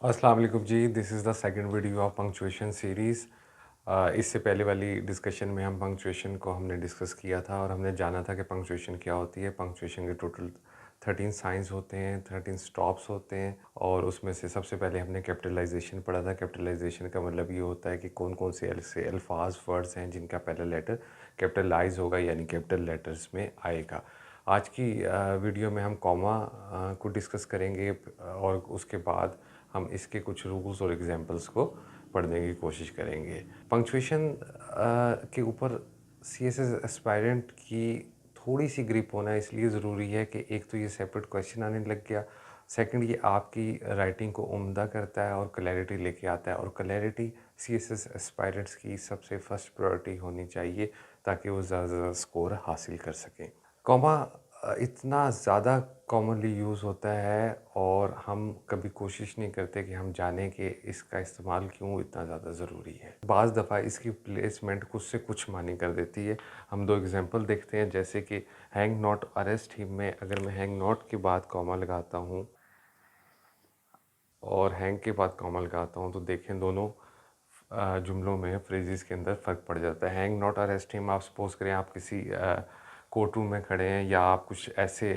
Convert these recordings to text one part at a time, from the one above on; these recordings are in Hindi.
अस्सलाम वालेकुम जी, this is the second video of punctuation series. इससे पहले वाली डिस्कशन में हम पंक्चुएशन को हमने डिस्कस किया था और हमने जाना था कि पंक्चुएशन क्या होती है। पंक्चुएशन के टोटल 13 साइंस होते हैं, 13 स्टॉप्स होते हैं और उसमें से सबसे पहले हमने कैपिटलाइजेशन पढ़ा था। कैपिटलाइजेशन का मतलब ये होता है कि कौन कौन से ऐसे अल्फाज वर्ड्स हैं जिनका पहला लेटर कैपिटलाइज होगा, यानी कैपिटल लेटर्स में आएगा। आज की वीडियो में हम कॉमा को डिस्कस करेंगे और उसके बाद हम इसके कुछ रूल्स और एग्जांपल्स को पढ़ने की कोशिश करेंगे। पंक्चुएशन के ऊपर सीएसएस एस्पायरेंट की थोड़ी सी ग्रिप होना इसलिए ज़रूरी है कि एक तो ये सेपरेट क्वेश्चन आने लग गया, सेकंड ये आपकी राइटिंग को उम्दा करता है और क्लैरिटी लेके आता है, और क्लैरिटी सीएसएस एस्पायरेंट्स की सबसे फर्स्ट प्रायोरिटी होनी चाहिए ताकि वो ज़्यादा से ज़्यादा स्कोर हासिल कर सकें। कॉमा इतना ज़्यादा कॉमनली यूज़ होता है और हम कभी कोशिश नहीं करते कि हम जानें कि इसका इस्तेमाल क्यों इतना ज़्यादा ज़रूरी है। बाज़ दफ़ा इसकी प्लेसमेंट कुछ से कुछ मानी कर देती है। हम दो एग्जांपल देखते हैं, जैसे कि हैंग नॉट अरेस्ट हिम में अगर मैं हैंग नॉट के बाद कॉमा लगाता हूँ और हैंग के बाद कॉमा लगाता हूँ तो देखें दोनों जुमलों में फ्रेजेस के अंदर फ़र्क पड़ जाता है। हैंग नॉट अरेस्ट हिम, आप सपोज़ करें आप किसी कोर्ट रूम में खड़े हैं या आप कुछ ऐसे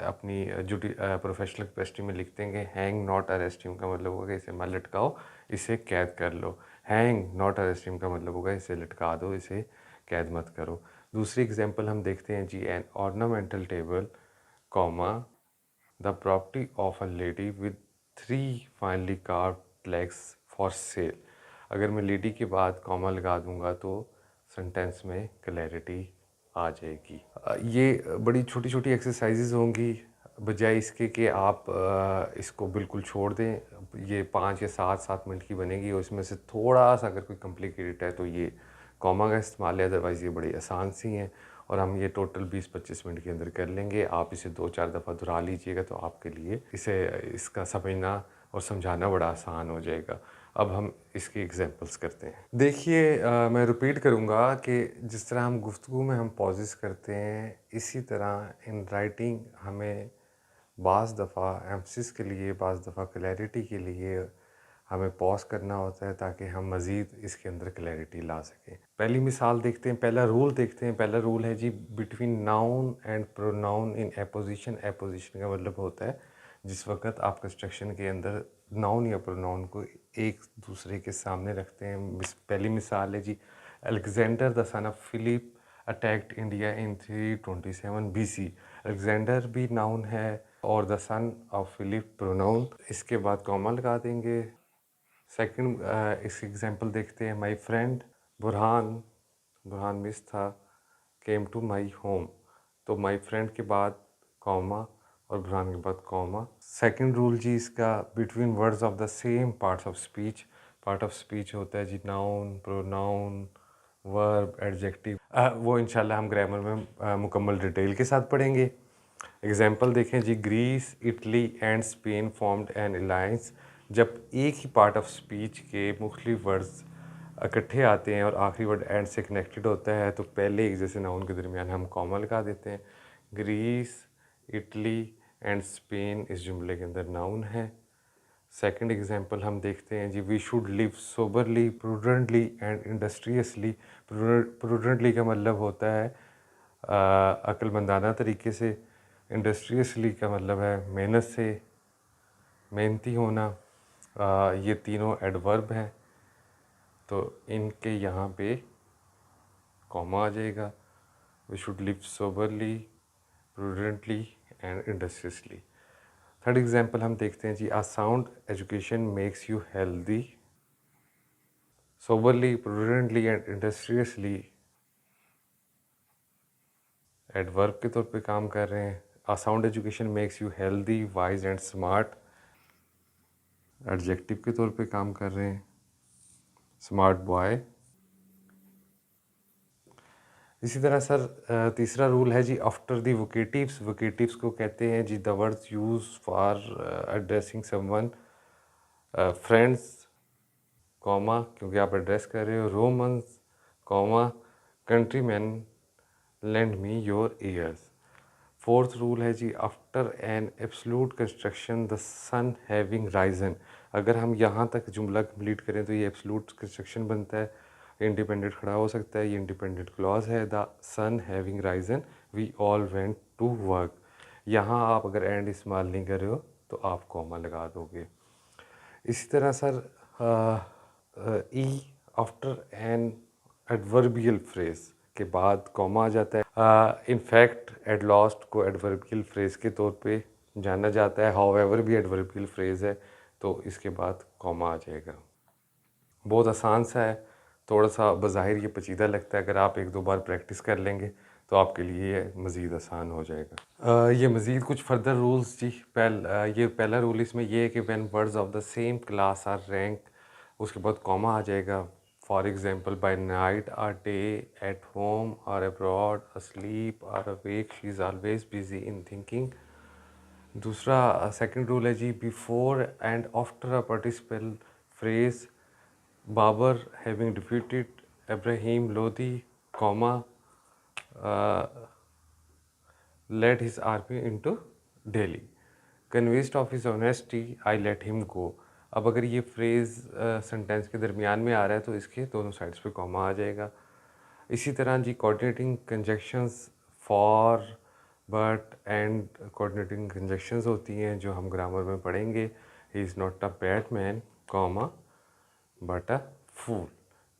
अपनी प्रोफेशनल कैपेसिटी में लिखते हैं कि हैंग नॉट अरेस्ट हिम का मतलब होगा इसे मत लटकाओ, इसे कैद कर लो। हैंग नॉट अरेस्ट हिम का मतलब होगा इसे लटका दो, इसे कैद मत करो। दूसरी एग्जांपल हम देखते हैं जी, an ornamental table comma the property of a lady with 3 finely carved legs for sale. अगर मैं लेडी के बाद कॉमा लगा दूंगा तो सेंटेंस में क्लैरिटी आ जाएगी। ये बड़ी छोटी छोटी एक्सरसाइजेज होंगी, बजाय इसके कि आप इसको बिल्कुल छोड़ दें। ये 5 या 7 मिनट की बनेगी और इसमें से थोड़ा सा अगर कोई कॉम्प्लिकेटेड है तो ये कॉमा का इस्तेमाल है, अदरवाइज़ ये बड़ी आसान सी हैं और हम ये टोटल 20-25 मिनट के अंदर कर लेंगे। आप इसे 2-4 दफ़ा दोहरा लीजिएगा तो आपके लिए इसे इसका समझना और समझाना बड़ा आसान हो जाएगा। अब हम इसकी एग्जांपल्स करते हैं। देखिए, मैं रिपीट करूँगा कि जिस तरह हम गुफ्तगू में हम पॉजेस करते हैं, इसी तरह इन राइटिंग हमें बाज़ दफ़ा एम्फसिस के लिए, बाज़ दफ़ा क्लैरिटी के लिए हमें पॉज़ करना होता है ताकि हम मज़ीद इसके अंदर क्लैरिटी ला सकें। पहली मिसाल देखते हैं, पहला रूल देखते हैं। पहला रूल है जी, between noun and pronoun in apposition. Apposition का मतलब होता है जिस वक्त आप कंस्ट्रक्शन के अंदर नाउन या प्रोनाउन को एक दूसरे के सामने रखते हैं। पहली मिसाल है जी, Alexander the son of Philip attacked India in 327 BC। Alexander भी नाउन है और the son of Philip pronoun. इसके बाद कॉमा लगा देंगे। सेकंड इस एग्जांपल देखते हैं, my friend Burhan, Burhan miss था, केम टू माय होम। तो माय फ्रेंड के बाद कॉमा और बुरहान के बाद कॉमा। सेकंड रूल जी इसका, between words of the same parts of speech. Part of speech होता है जी नाउन, प्रोनाउन, वर्ब, एडजेक्टिव। वो इंशाल्लाह हम ग्रामर में मुकम्मल डिटेल के साथ पढ़ेंगे। एग्जाम्पल देखें जी, Greece, Italy and Spain formed an alliance. जब एक ही पार्ट ऑफ स्पीच के मुख्तलिफ वर्ड्स इकट्ठे आते हैं और आखिरी वर्ड एंड से कनेक्टेड होता है तो पहले एक जैसे नाउन के दरमियान हम कॉमा लगा देते हैं। ग्रीस, इटली एंड स्पेन इस जुमले के अंदर नाउन है। सेकंड एग्जांपल हम देखते हैं जी, we should live soberly, prudently and industriously. Prudently का मतलब होता है अक्लमंदाना तरीके से। इंडस्ट्रियसली का मतलब है मेहनत से, मेहनती होना। ये तीनों एडवर्ब हैं तो इनके यहाँ पे कॉमा आ जाएगा। We should live soberly, prudently and industriously. Third example हम देखते हैं जी, a sound education makes you healthy. Soberly, prudently and industriously adverb के तौर पे काम कर रहे हैं। A sound education makes you healthy, wise and smart adjective के तौर पे काम कर रहे हैं। Smart boy. इसी तरह सर तीसरा रूल है जी, आफ्टर दी वोकेटिव्स। वोकेटिव्स को कहते हैं जी the words use for addressing someone. Friends comma क्योंकि आप एड्रेस कर रहे हो। Romans comma countrymen lend me your ears. Fourth rule है जी, after an absolute construction the sun having risen. अगर हम यहाँ तक जुमला कंप्लीट करें तो ये एब्सोल्यूट कंस्ट्रक्शन बनता है, इंडिपेंडेंट खड़ा हो सकता है, ये इंडिपेंडेंट क्लॉज है। The sun having risen we all went to work. यहाँ आप अगर एंड इस्तेमाल नहीं कर रहे हो तो आप कॉमा लगा दोगे। इसी तरह सर ई आफ्टर एन एडवर्बियल फ्रेज के बाद कॉमा आ जाता है। इन फैक्ट एट लास्ट को एडवर्बियल फ्रेज के तौर पे जाना जाता है, हाउएवर भी एडवर्बियल फ्रेज है तो इसके बाद कॉमा आ जाएगा। बहुत आसान सा है, थोड़ा सा बज़ाहिर ये पेचीदा लगता है, अगर आप एक दो बार प्रैक्टिस कर लेंगे तो आपके लिए ये मज़ीद आसान हो जाएगा। ये मज़ीद कुछ फर्दर रूल्स जी। ये पहला रूल इसमें ये है कि when words of the same class are rank, उसके बाद कॉमा आ जाएगा। For example by night or day, at home or abroad, asleep or awake, she is always busy in thinking. दूसरा सेकंड रूल है जी, before and after a participle phrase, Babur having defeated Ibrahim Lodhi, comma led his army into Delhi. Convinced of his honesty, I let him go. अब अगर ये फ्रेज़ सेंटेंस के दरमियान में आ रहा है तो इसके दोनों साइड्स पे कॉमा आ जाएगा। इसी तरह जी coordinating conjunctions for, but, and coordinating conjunctions होती हैं जो हम ग्रामर में पढ़ेंगे। He is not a bad man, comma, but a fool,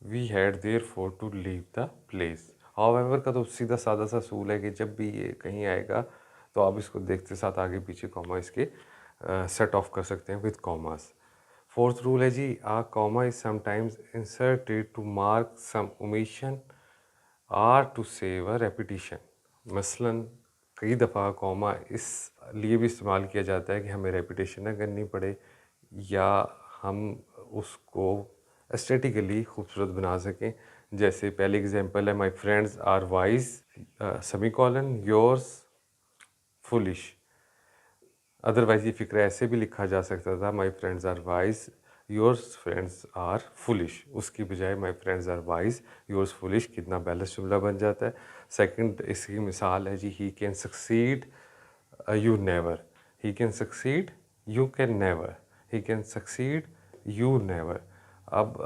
we had therefore to leave the place. However का तो सीधा सादा सा असूल है कि जब भी ये कहीं आएगा तो आप इसको देखते साथ आगे पीछे कॉमा इसके सेट ऑफ कर सकते हैं विद कॉमास। फोर्थ रूल है जी, a comma is sometimes inserted to mark some omission or to save a repetition. मसलन कई दफ़ा कॉमा इस लिए भी इस्तेमाल किया जाता है कि हमें रेपिटेशन ना करनी पड़े या हम उसको एस्थेटिकली खूबसूरत बना सकें। जैसे पहले एग्जांपल है, my friends are wise, semicolon, yours foolish. Otherwise ये फ़िक्र ऐसे भी लिखा जा सकता था, my friends are wise, yours friends are foolish, उसकी बजाय my friends are wise, yours foolish. कितना बैलेंस जुमला बन जाता है। सेकंड इसकी मिसाल है जी, he can succeed, you never, he can succeed, you can never, he can succeed, you never. अब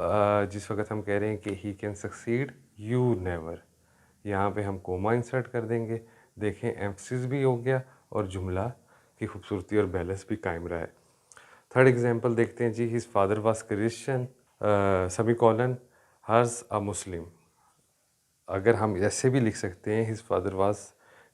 जिस वक्त हम कह रहे हैं कि ही कैन सक्सीड, यू नेवर, यहाँ पे हम कोमा इंसर्ट कर देंगे। देखें एम्फसिस भी हो गया और जुमला की खूबसूरती और बैलेंस भी कायम रहा है। थर्ड एग्जांपल देखते हैं जी, his father was Christian, semicolon, hers a Muslim. अगर हम ऐसे भी लिख सकते हैं, his father was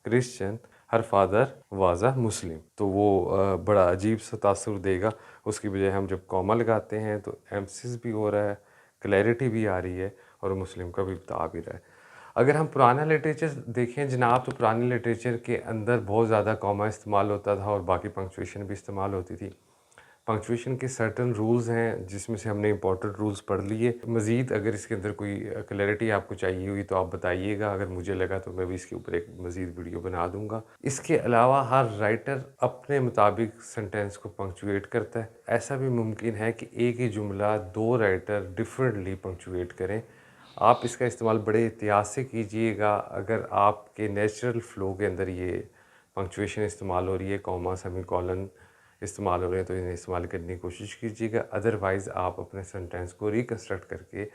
Christian, her father was a Muslim, तो वो बड़ा अजीब सा तासुर देगा। उसकी बजाय हम जब कॉमा लगाते हैं तो एम्फसिस भी हो रहा है, क्लैरिटी भी आ रही है और मुस्लिम का भी बता भी रहा है। अगर हम पुराना लिटरेचर देखें जनाब, तो पुराने लिटरेचर के अंदर बहुत ज़्यादा कॉमा इस्तेमाल होता था और बाकी पंक्चुएशन भी इस्तेमाल होती थी। पंक्चुएशन के सर्टन रूल्स हैं जिसमें से हमने इंपॉर्टेंट रूल्स पढ़ लिए। मज़ीद अगर इसके अंदर कोई क्लैरिटी आपको चाहिए हुई तो आप बताइएगा, अगर मुझे लगा तो मैं भी इसके ऊपर एक मज़ीद वीडियो बना दूंगा। इसके अलावा हर राइटर अपने मुताबिक सेंटेंस को पंक्चुएट करता है। ऐसा भी मुमकिन है कि एक ही जुमला दो राइटर डिफरेंटली पंक्चुएट करें। आप इसका इस्तेमाल बड़े एहतियात से कीजिएगा। अगर आपके नेचुरल फ़्लो के अंदर ये पंक्चुएशन इस्तेमाल हो रही है, कॉमा, सेमीकोलन इस्तेमाल हो रहे हैं, तो इन्हें इस्तेमाल करने की कोशिश कीजिएगा। अदरवाइज़ आप अपने सेंटेंस को रिकन्स्ट्रक्ट करके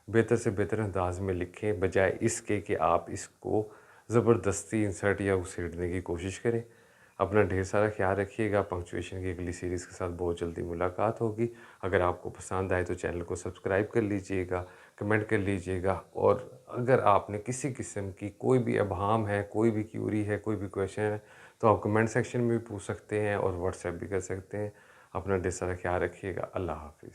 बेहतर से बेहतर अंदाज में लिखें, बजाय इसके कि आप इसको ज़बरदस्ती इंसर्ट या उसेड़ने की कोशिश करें। अपना ढेर सारा ख्याल रखिएगा। पंक्चुएशन की अगली सीरीज़ के साथ बहुत जल्दी मुलाकात होगी। अगर आपको पसंद आए तो चैनल को सब्सक्राइब कर लीजिएगा, कमेंट कर लीजिएगा, और अगर आपने किसी किस्म की कोई भी अभाम है, कोई भी क्यूरी है, कोई भी क्वेश्चन है, तो आप कमेंट सेक्शन में भी पूछ सकते हैं और व्हाट्सएप भी कर सकते हैं। अपना ढेर सारा ख्याल रखिएगा। अल्लाह हाफ़िज़।